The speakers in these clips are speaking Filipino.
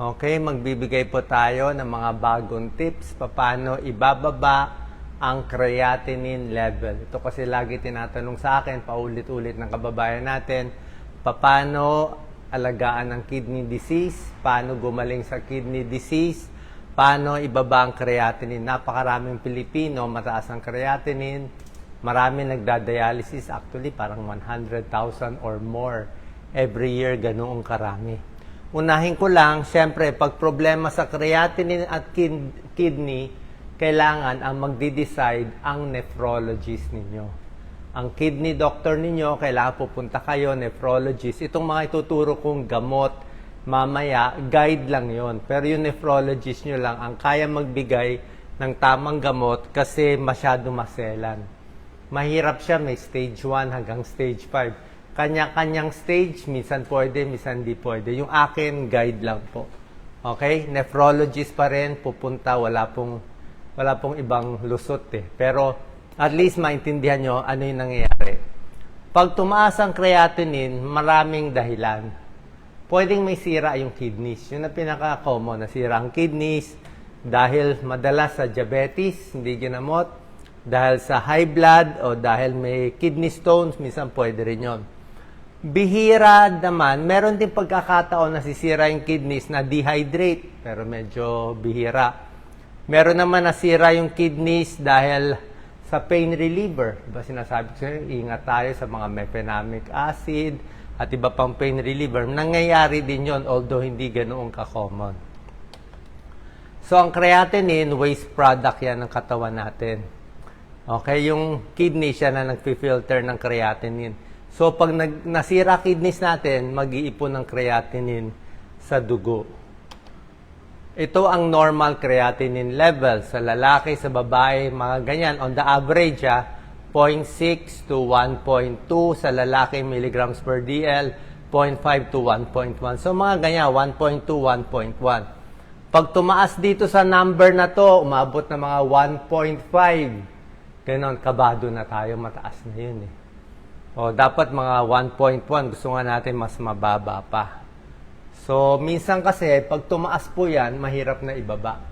Okay, magbibigay po tayo ng mga bagong tips paano ibababa ang creatinine level. Ito kasi lagi tinatanong sa akin, paulit-ulit ng kababayan natin, paano alagaan ang kidney disease, paano gumaling sa kidney disease, paano ibaba ang creatinine. Napakaraming Pilipino, mataas ang creatinine, marami nagda-dialysis, actually parang 100,000 or more every year, ganoong karami. Unahin ko lang, syempre, pag problema sa creatinine at kidney, kailangan ang magde-decide ang nephrologist ninyo. Ang kidney doctor ninyo, kailangan pupunta kayo, nephrologist. Itong mga ituturo kong gamot, mamaya, guide lang yon. Pero yung nephrologist nyo lang ang kaya magbigay ng tamang gamot kasi masyado maselan. Mahirap siya, may stage 1 hanggang stage 5. Kanya-kanyang stage, minsan pwede, minsan di pwede. Yung akin, guide lang po. Okay? Nephrologist pa rin, pupunta, wala pong ibang lusot eh. Pero at least maintindihan nyo ano yung nangyayari. Pag tumaas ang creatinine, maraming dahilan. Pwedeng may sira yung kidneys. Yun ang pinaka-common, nasira ang kidneys dahil madalas sa diabetes, hindi ginamot, dahil sa high blood o dahil may kidney stones, minsan pwede rin yun. Bihira naman, meron din pagkakataon na sisira yung kidneys na dehydrate, pero medyo bihira. Meron naman nasira yung kidneys dahil sa pain reliever. Diba sinasabi ko sa'yo, ingat tayo sa mga mefenamic acid at iba pang pain reliever. Nangyayari din yon, although hindi ganoon ka-common. So, ang creatinine, waste product yan ng katawan natin. Okay, yung kidney siya na nag-filter ng creatinine. So, pag nasira kidneys natin, mag-iipon ng creatinine sa dugo. Ito ang normal creatinine level. Sa lalaki, sa babae, mga ganyan. On the average, 0.6 to 1.2 sa lalaki milligrams per DL, 0.5 to 1.1. So, mga ganyan, 1.2, 1.1. Pag tumaas dito sa number na to, umabot na mga 1.5. Ganon, kabado na tayo, mataas na yun eh. O, dapat mga 1.1, gusto nga natin mas mababa pa. So, minsan kasi, pag tumaas po yan, mahirap na ibaba.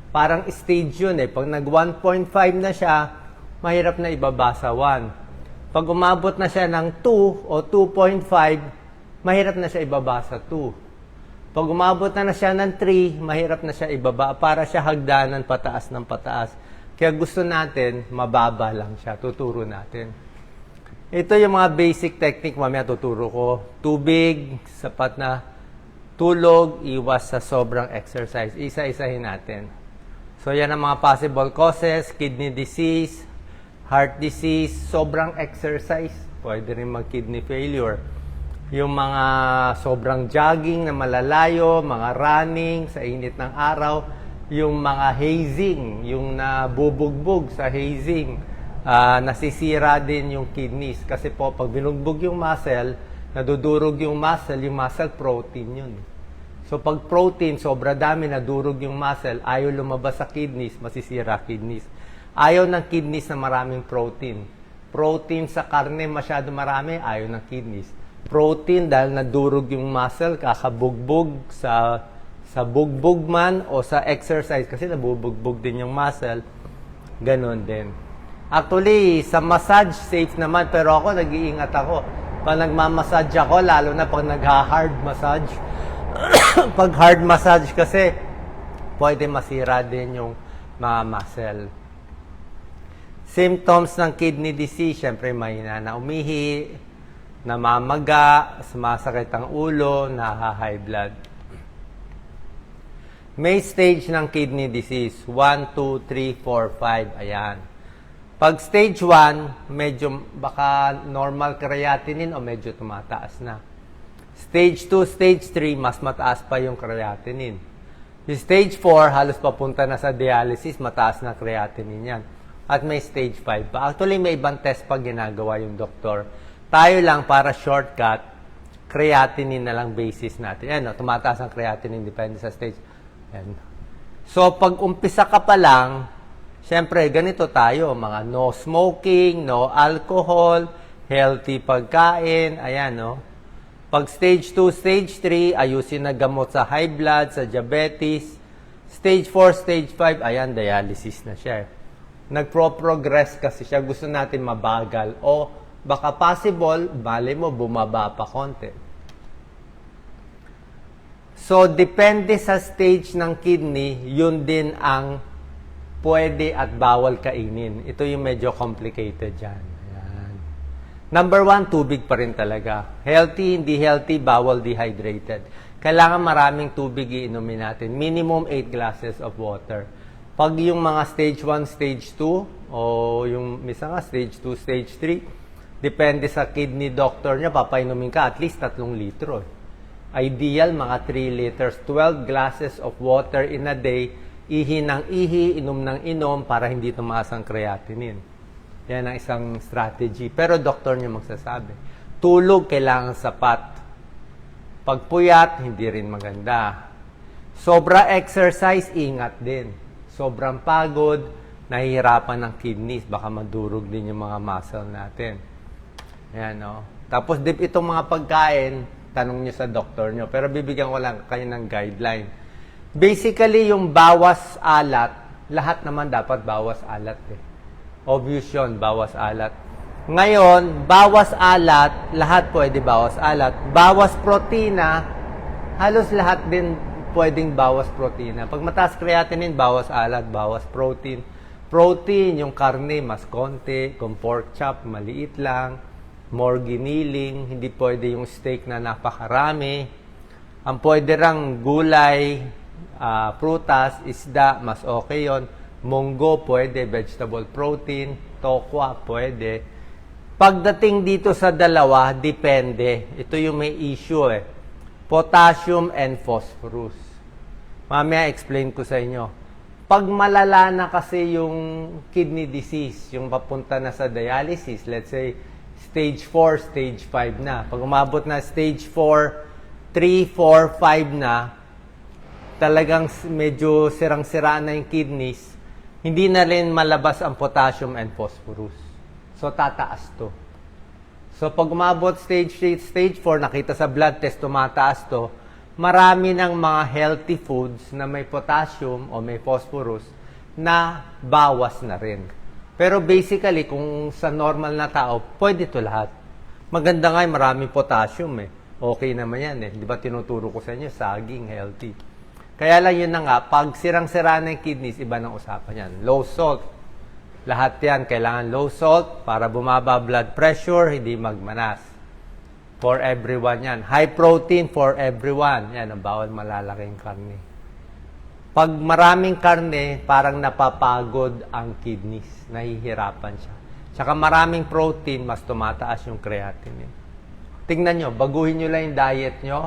Parang stage yun eh. Pag nag 1.5 na siya, mahirap na ibaba sa 1. Pag umabot na siya ng 2 o 2.5, mahirap na siya ibaba sa 2. Pag umabot na siya ng 3, mahirap na siya ibaba. Para siya hagdanan pataas ng pataas. Kaya gusto natin, mababa lang siya. Tuturo natin. Ito yung mga basic technique, mamaya tuturo ko. Tubig, sapat na tulog, iwas sa sobrang exercise. Isa-isahin natin. So, yan ang mga possible causes, kidney disease, heart disease, sobrang exercise, pwede rin mag-kidney failure. Yung mga sobrang jogging na malalayo, mga running sa init ng araw, yung mga hazing, yung nabubugbog sa hazing, nasisira din yung kidneys. Kasi po, pag binugbog yung muscle, nadudurog yung muscle protein yun. So, pag protein, sobra dami, nadurog yung muscle, ayaw lumabas sa kidneys, masisira kidneys. Ayaw ng kidneys na maraming protein. Protein sa karne, masyado marami, ayaw ng kidneys. Protein, dahil nadurog yung muscle, kakabugbog sa bugbog man o sa exercise, kasi nabubugbog din yung muscle, ganon din. Actually, sa massage, safe naman. Pero ako, nag-iingat ako. Pag nagmamassage ako, lalo na pag nag-hard massage. Pag hard massage kasi, pwede masira din yung mga muscle. Symptoms ng kidney disease, syempre mahina na umihi, namamaga, sumasakit ang ulo, naha-high blood. May stage ng kidney disease, 1, 2, 3, 4, 5, ayan. Pag stage 1, medyo baka normal creatinine o medyo tumataas na. Stage 2, stage 3, mas mataas pa yung creatinine. Yung stage 4, halos papunta na sa dialysis, mataas na creatinine yan. At may stage 5 pa. Actually, may ibang test pa ginagawa yung doktor. Tayo lang para shortcut, creatinine na lang basis natin. Yan, no? Tumataas ang creatinine, depende sa stage. Yan. So, pag umpisa ka pa lang, siyempre, ganito tayo, mga no smoking, no alcohol, healthy pagkain, ayan, no? Pag stage 2, stage 3, ayusin na gamot sa high blood, sa diabetes. Stage 4, stage 5, ayan, dialysis na siya. Nagpro-progress kasi siya. Gusto natin mabagal. O baka possible, bali mo, bumaba pa konti. So, depende sa stage ng kidney, yun din ang pwede at bawal kainin. Ito yung medyo complicated dyan. Ayan. Number 1, tubig pa rin talaga. Healthy, hindi healthy, bawal dehydrated. Kailangan maraming tubig iinumin natin. Minimum 8 glasses of water. Pag yung mga stage 1, stage 2, o yung misa nga stage 2, stage 3, depende sa kidney doctor niya, papainumin ka at least 3 litro. Ideal, mga 3 liters, 12 glasses of water in a day, ihi ng ihi, inom ng inom para hindi tumaas ang creatinine. Yan ang isang strategy. Pero doktor niyo magsasabi. Tulog, kailangan sapat. Pagpuyat, hindi rin maganda. Sobra exercise, ingat din. Sobrang pagod, nahihirapan ng kidneys. Baka madurog din yung mga muscle natin. Yan, no? Tapos, itong mga pagkain, tanong nyo sa doktor nyo. Pero bibigyan ko lang kayo ng guideline. Basically, yung bawas alat, lahat naman dapat bawas alat eh. Obvious yun, bawas alat. Ngayon, bawas alat, lahat pwede bawas alat. Bawas protina, halos lahat din pwedeng bawas protina. Pag mataas creatinine, bawas alat, bawas protein. Protein, yung karne, mas konti. Kung pork chop, maliit lang. More giniling, hindi pwede yung steak na napakarami. Ang pwede rang gulay, prutas, isda, mas okay yon. Munggo, pwede. Vegetable protein, tokwa, pwede. Pagdating dito sa dalawa, depende. Ito yung may issue eh. Potassium and phosphorus. Mamaya explain ko sa inyo. Pag malala na kasi yung kidney disease, yung papunta na sa dialysis, let's say, stage 4, stage 5 na. Pag umabot na stage 4, 3, 4, 5 na, talagang medyo sirang-sira na yung kidneys, hindi na rin malabas ang potassium and phosphorus. So, tataas to. So, pag umabot stage 3, stage 4, nakita sa blood test, tumataas to, marami ng mga healthy foods na may potassium o may phosphorus na bawas na rin. Pero basically, kung sa normal na tao, pwede ito lahat. Maganda nga yung maraming potassium eh. Okay naman yan eh. Di ba tinuturo ko sa inyo, saging, healthy. Kaya lang yun na nga, pag sirang-sira na yung kidneys, iba ng usapan yan. Low salt. Lahat yan, kailangan low salt para bumaba blood pressure, hindi magmanas. For everyone yan. High protein for everyone. Yan, ang bawal malalaking karne. Pag maraming karne, parang napapagod ang kidneys. Nahihirapan siya. Tsaka maraming protein, mas tumataas yung creatinine. Tingnan nyo, baguhin nyo lang yung diet nyo.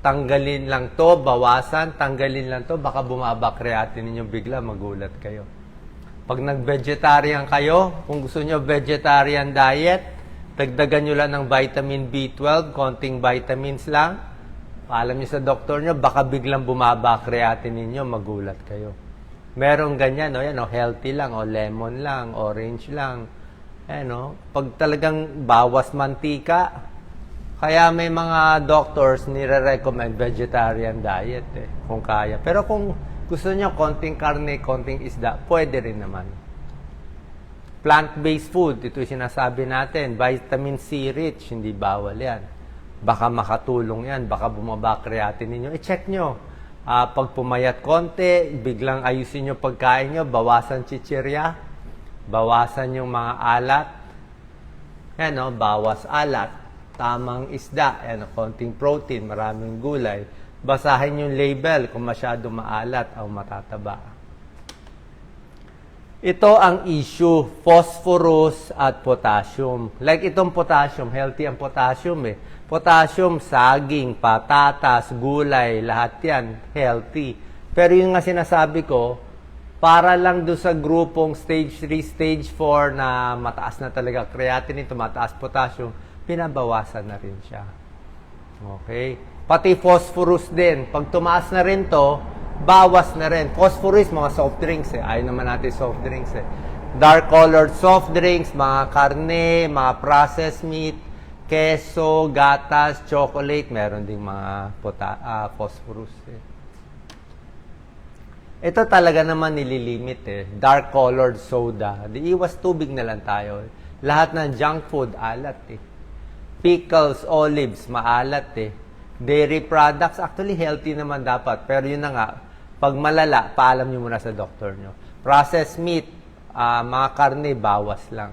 Tanggalin lang to, bawasan, tanggalin lang to. Baka bumaba creatinine nyo bigla, magulat kayo. Pag nag-vegetarian kayo, kung gusto nyo vegetarian diet, dagdagan nyo lang ng vitamin B12, konting vitamins lang. Paalam niyo sa doktor niyo, baka biglang bumaba creatinine niyo, magulat kayo. Merong ganyan, no? Yan, no? Healthy lang, o lemon lang, orange lang. Ayan, no? Pag talagang bawas mantika, kaya may mga doctors nire-recommend vegetarian diet, eh, kung kaya. Pero kung gusto niyo konting karne, konting isda, pwede rin naman. Plant-based food, ito yung sinasabi natin, vitamin C rich, hindi bawal yan. Baka makatulong yan, baka bumaba creatinine nyo. I-check nyo. Pag pumayat konti, biglang ayusin nyo pagkain nyo, bawasan chichirya, bawasan yung mga alat. Yan, no? Bawas alat. Tamang isda, yan, konting protein, maraming gulay. Basahin yung label kung masyado maalat o matataba. Ito ang issue, phosphorus at potassium. Like itong potassium, healthy ang potassium eh. Potassium, saging, patatas, gulay, lahat yan, healthy. Pero yung nga sinasabi ko, para lang doon sa grupong stage 3, stage 4 na mataas na talaga creatinine, tumataas potassium, pinabawasan na rin siya. Okay? Pati phosphorus din. Pag tumaas na rin to, bawas na rin. Phosphorus, mga soft drinks eh. Ayaw naman natin soft drinks eh. Dark colored soft drinks, mga karne, mga processed meat, Keso, gatas, chocolate, meron ding mga phosphorus. Ito talaga naman nililimit Dark colored soda. Di iwas tubig na lang tayo. Lahat ng junk food, alat Pickles, olives, maalat Dairy products, actually healthy naman dapat. Pero yun na nga, pag malala, paalam nyo muna sa doktor nyo. Processed meat, mga karne, bawas lang.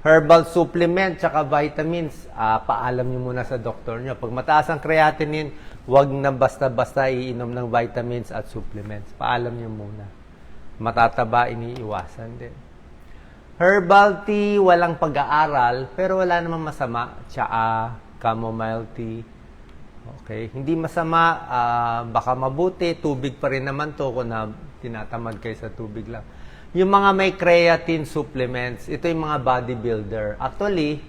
Herbal supplement, tsaka vitamins, paalam nyo muna sa doktor nyo. Pag mataas ang creatinine, wag na basta-basta iinom ng vitamins at supplements. Paalam nyo muna. Matataba, iniiwasan din. Herbal tea, walang pag-aaral, pero wala namang masama. Tsaa, chamomile tea. Okay, hindi masama, baka mabuti, tubig pa rin naman to kung na tinatamad kayo sa tubig lang. Yung mga may creatine supplements, ito yung mga bodybuilder. Actually,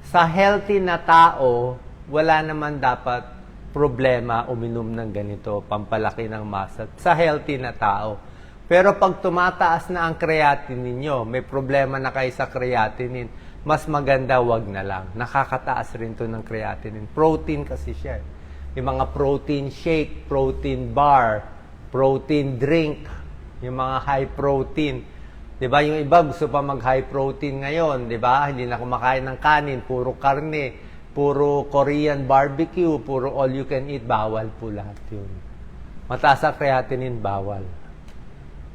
sa healthy na tao, wala naman dapat problema uminom ng ganito, pampalaki ng muscle. Sa healthy na tao. Pero pag tumataas na ang creatinine nyo, may problema na kayo sa creatinine, mas maganda wag na lang. Nakakataas rin to ng creatinine. Protein kasi siya. Yung mga protein shake, protein bar, protein drink, yung mga high protein. 'Di ba? Yung iba gusto pa mag-high protein ngayon, 'di ba? Hindi na kumakain ng kanin, puro karne, puro Korean barbecue, puro all you can eat, bawal po lahat 'yun. Mataas ang creatinine, bawal.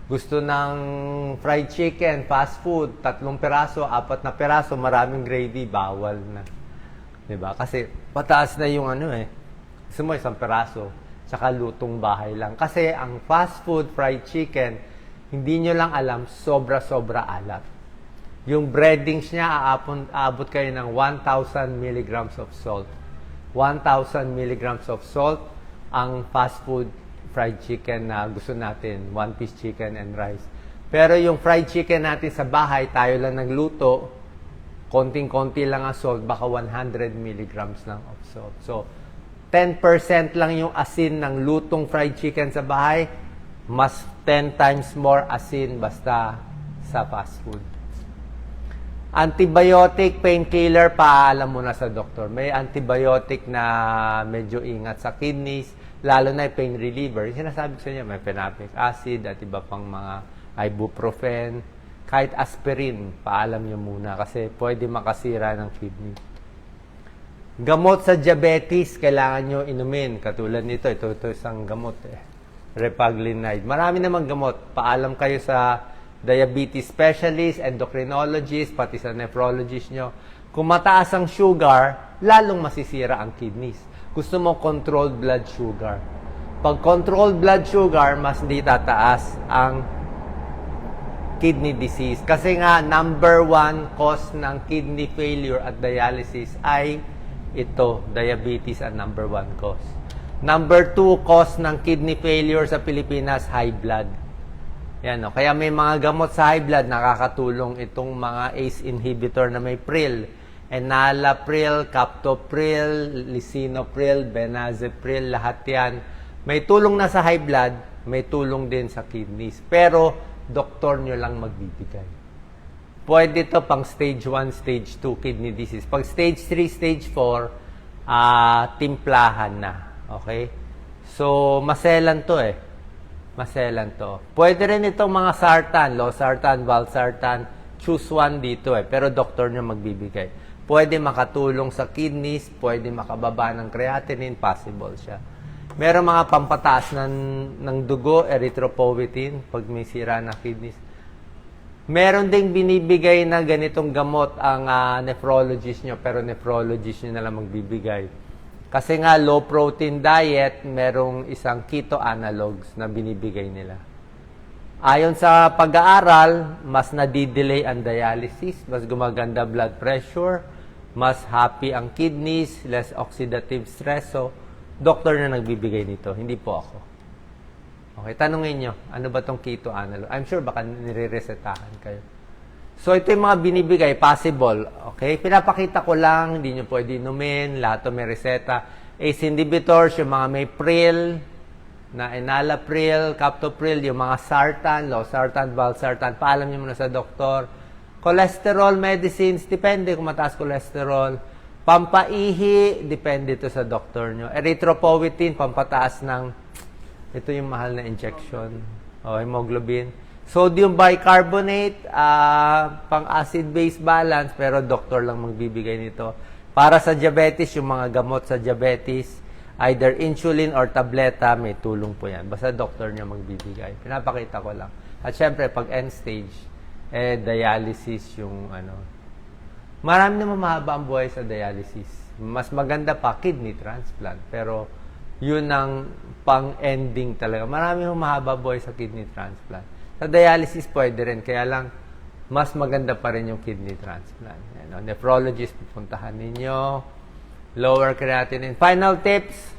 Gusto ng fried chicken, fast food, 3 piraso, 4 na piraso, maraming gravy, bawal na. 'Di ba? Kasi pataas na yung gusto mo 1 piraso, tsaka lutong bahay lang. Kasi ang fast food, fried chicken, hindi nyo lang alam, sobra-sobra alat. Yung breadings niya, aabot kayo ng 1,000 milligrams of salt. 1,000 milligrams of salt ang fast food fried chicken na gusto natin, 1-piece chicken and rice. Pero yung fried chicken natin sa bahay, tayo lang nagluto, konting-konti lang ang salt, baka 100 milligrams lang of salt. So, 10% lang yung asin ng lutong fried chicken sa bahay, mas 10 times more asin basta sa fast food. Antibiotic, painkiller, paalam mo na sa doktor. May antibiotic na medyo ingat sa kidneys, lalo na yung pain reliever. Sinasabi ko sa inyo, may phenolic acid at iba pang mga ibuprofen. Kahit aspirin, paalam nyo muna kasi pwede makasira ng kidney. Gamot sa diabetes, kailangan nyo inumin. Katulad nito, ito isang gamot Repaglinide. Marami namang gamot. Paalam kayo sa diabetes specialist, endocrinologist, pati sa nephrologist nyo. Kung mataas ang sugar, lalong masisira ang kidneys. Gusto mo controlled blood sugar. Pag controlled blood sugar, mas di tataas ang kidney disease. Kasi nga, number 1 cause ng kidney failure at dialysis ay ito, diabetes ang number 1 cause. Number 2 cause ng kidney failure sa Pilipinas, high blood. Yan, Kaya may mga gamot sa high blood, nakakatulong itong mga ACE inhibitor na may pril. Enalapril, captopril, lisinopril, benazepril, lahat yan. May tulong na sa high blood, may tulong din sa kidneys. Pero, doktor nyo lang magbibigay. Pwede ito pang stage 1, stage 2 kidney disease. Pag stage 3, stage 4, timplahan na. Okay? So, maselan to Maselan to. Pwede rin itong mga sartan, losartan, valsartan, choose one dito Pero doktor nyo magbibigay. Pwede makatulong sa kidneys, pwede makababa ng creatinine, possible siya. Meron mga pampataas ng dugo, erythropoietin, pag may sira na kidneys. Meron ding binibigay na ganitong gamot ang nephrologist nyo, pero nephrologist nyo na lang magbibigay. Kasi nga, low protein diet, merong isang keto analogs na binibigay nila. Ayon sa pag-aaral, mas nadidelay ang dialysis, mas gumaganda blood pressure, mas happy ang kidneys, less oxidative stress. So, doktor na nagbibigay nito, hindi po ako. Okay, tanungin nyo, ano ba tong keto analog? I'm sure baka nire-resetahan kayo. So, ito yung mga binibigay, possible. Okay, pinapakita ko lang, hindi nyo pwede inumin, lahat to may reseta. ACE inhibitors, yung mga may pril, na enalapril, captopril, yung mga sartan, losartan, valsartan, paalam nyo muna sa doktor. Cholesterol medicines, depende kung mataas cholesterol. Pampaihi, depende to sa doktor nyo. Erythropoietin, pampataas ng, ito yung mahal na injection. O, hemoglobin. Sodium bicarbonate, pang acid-base balance, pero doktor lang magbibigay nito. Para sa diabetes, yung mga gamot sa diabetes, either insulin or tableta, may tulong po yan. Basta doktor nyo magbibigay. Pinapakita ko lang. At syempre, pag end stage, dialysis yung ano. Marami naman mahaba ang buhay sa dialysis. Mas maganda pa, kidney transplant. Pero, yun ang pang-ending talaga. Marami mahaba buhay sa kidney transplant. Sa dialysis, pwede rin. Kaya lang, mas maganda pa rin yung kidney transplant. Ano, nephrologist, pupuntahan ninyo. Lower creatinine. Final tips,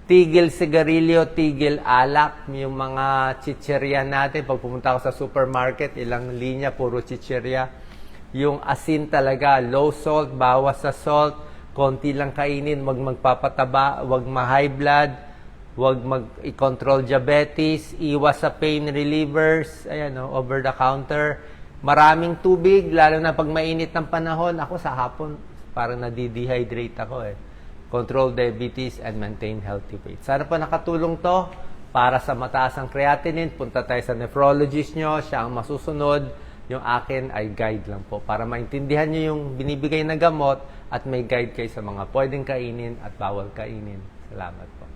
tigil sigarilyo, tigil alak. Yung mga chicherya natin, pag pumunta ako sa supermarket, ilang linya, puro chicherya. Yung asin talaga, low salt, bawas sa salt, konti lang kainin, wag magpapataba, wag ma-high blood, wag mag-control diabetes, iwas sa pain relievers, ayan, over the counter. Maraming tubig, lalo na pag mainit ng panahon. Ako sa hapon, parang nadi-dehydrate ako eh. Control diabetes and maintain healthy weight. Sana po nakatulong to para sa mataas ang creatinine. Punta tayo sa nephrologist nyo, siya ang masusunod. Yung akin ay guide lang po para maintindihan nyo yung binibigay na gamot at may guide kayo sa mga pwedeng kainin at bawal kainin. Salamat po.